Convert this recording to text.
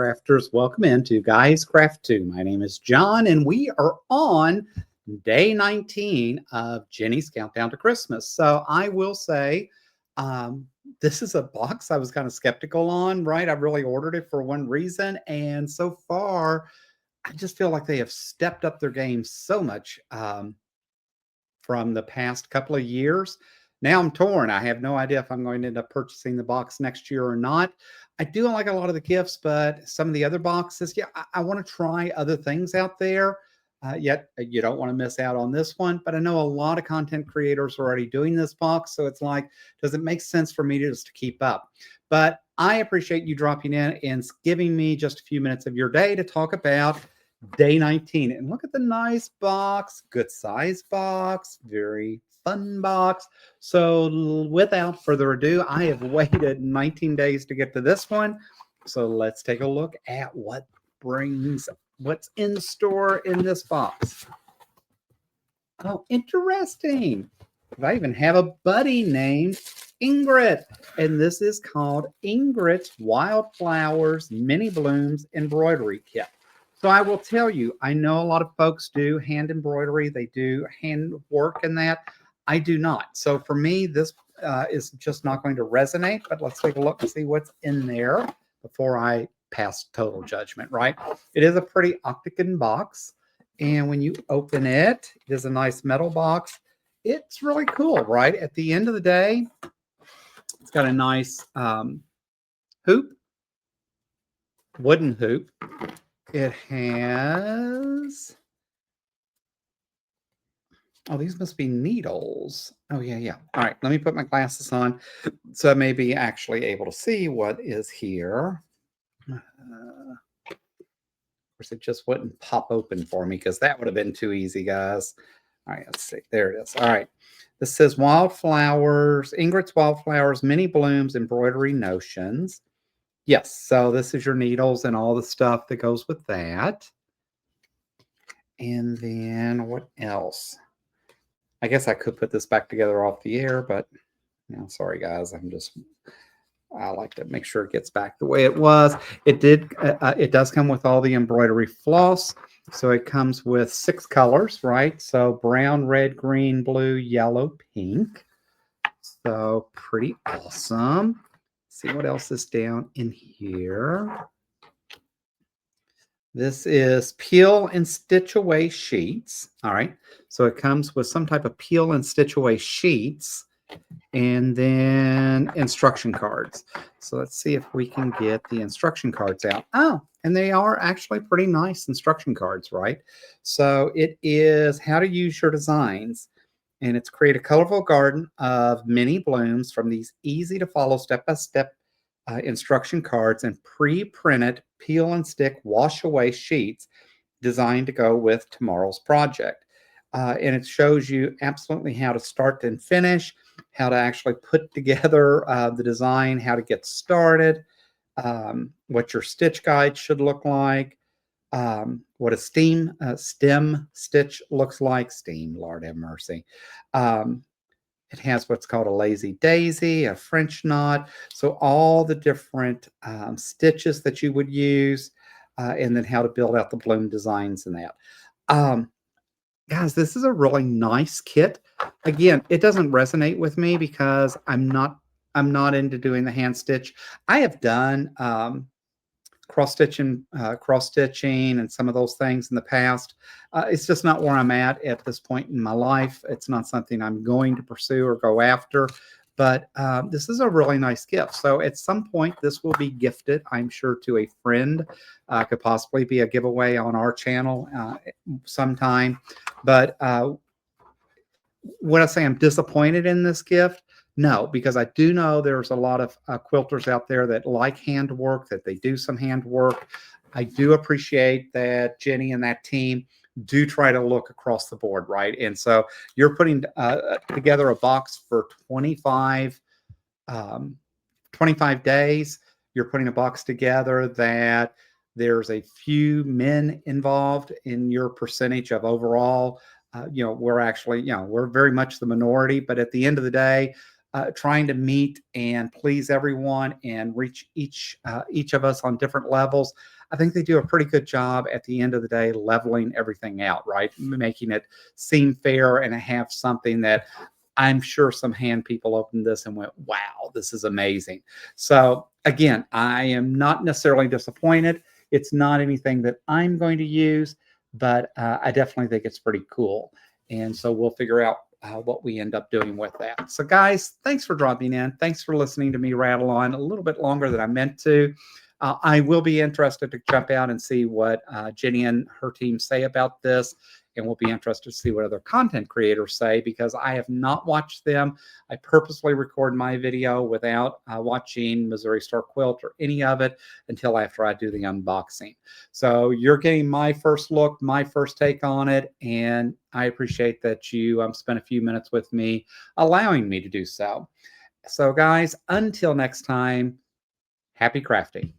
crafters, welcome into Guys Craft 2. My name is John, and we are on day 19 of Jenny's Countdown to Christmas. So I will say, this is a box I was kind of skeptical on, right? I really ordered it for one reason, and so far, I just feel like they have stepped up their game so much from the past couple of years. Now I'm torn. I have no idea if I'm going to end up purchasing the box next year or not. I do like a lot of the gifts, but some of the other boxes, yeah, I want to try other things out there. Yet you don't want to miss out on this one. But I know a lot of content creators are already doing this box. So it's like, does it make sense for me to keep up? But I appreciate you dropping in and giving me just a few minutes of your day to talk about day 19. And look at the nice box, good size box, very fun box. So without further ado, I have waited 19 days to get to this one. So let's take a look at what's in store in this box. Oh, interesting. I even have a buddy named Ingrid, and this is called Ingrid's Wildflowers Mini Blooms Embroidery Kit. So I will tell you, I know a lot of folks do hand embroidery. They do hand work in that. I do not. So for me, this is just not going to resonate, but let's take a look and see what's in there before I pass total judgment, right? It is a pretty octagon box. And when you open it, it is a nice metal box. It's really cool, right? At the end of the day, it's got a nice hoop, wooden hoop. It has, oh, these must be needles. Oh, yeah. All right, let me put my glasses on so I may be actually able to see what is here. Of course, it just wouldn't pop open for me because that would have been too easy, guys. All right, let's see. There it is. All right. This says Wildflowers, Ingrid's Wildflowers, Mini Blooms, Embroidery Notions. Yes, so this is your needles and all the stuff that goes with that. And then what else? I guess I could put this back together off the air, but sorry guys, I like to make sure it gets back the way it was. It does come with all the embroidery floss. So it comes with 6 colors, right? So brown, red, green, blue, yellow, pink. So pretty awesome. See what else is down in here. This is peel and stitch away sheets. All right. So it comes with some type of peel and stitch away sheets and then instruction cards. So let's see if we can get the instruction cards out. Oh, and they are actually pretty nice instruction cards, right? So it is how to use your designs. And it's create a colorful garden of mini blooms from these easy to follow step-by-step instruction cards and pre-printed peel and stick wash away sheets designed to go with tomorrow's project. And it shows you absolutely how to start and finish, how to actually put together the design, how to get started, what your stitch guide should look like, what a stem stitch looks like. Steam, Lord have mercy. It has what's called a lazy daisy, a French knot. So all the different stitches that you would use, and then how to build out the bloom designs and that. Guys, this is a really nice kit. Again, it doesn't resonate with me because I'm not into doing the hand stitch. I have done cross stitching and some of those things in the past. It's just not where I'm at this point in my life. It's not something I'm going to pursue or go after, but this is a really nice gift. So at some point this will be gifted, I'm sure, to a friend. Could possibly be a giveaway on our channel sometime. But would I say I'm disappointed in this gift? No, because I do know there's a lot of quilters out there that like handwork, that they do some handwork. I do appreciate that Jenny and that team do try to look across the board, right? And so you're putting together a box for 25 days. You're putting a box together that there's a few men involved in your percentage of overall. We're actually, we're very much the minority, but at the end of the day, trying to meet and please everyone and reach each of us on different levels. I think they do a pretty good job at the end of the day, leveling everything out, right? Making it seem fair and have something that I'm sure some hand people opened this and went, wow, this is amazing. So, again, I am not necessarily disappointed. It's not anything that I'm going to use, but I definitely think it's pretty cool. And so we'll figure out what we end up doing with that. So, guys, thanks for dropping in. Thanks for listening to me rattle on a little bit longer than I meant to. I will be interested to jump out and see what Jenny and her team say about this. And we'll be interested to see what other content creators say because I have not watched them. I purposely record my video without watching Missouri Star Quilt or any of it until after I do the unboxing. So you're getting my first look, my first take on it, and I appreciate that you spent a few minutes with me, allowing me to do so. So guys, until next time, happy crafting.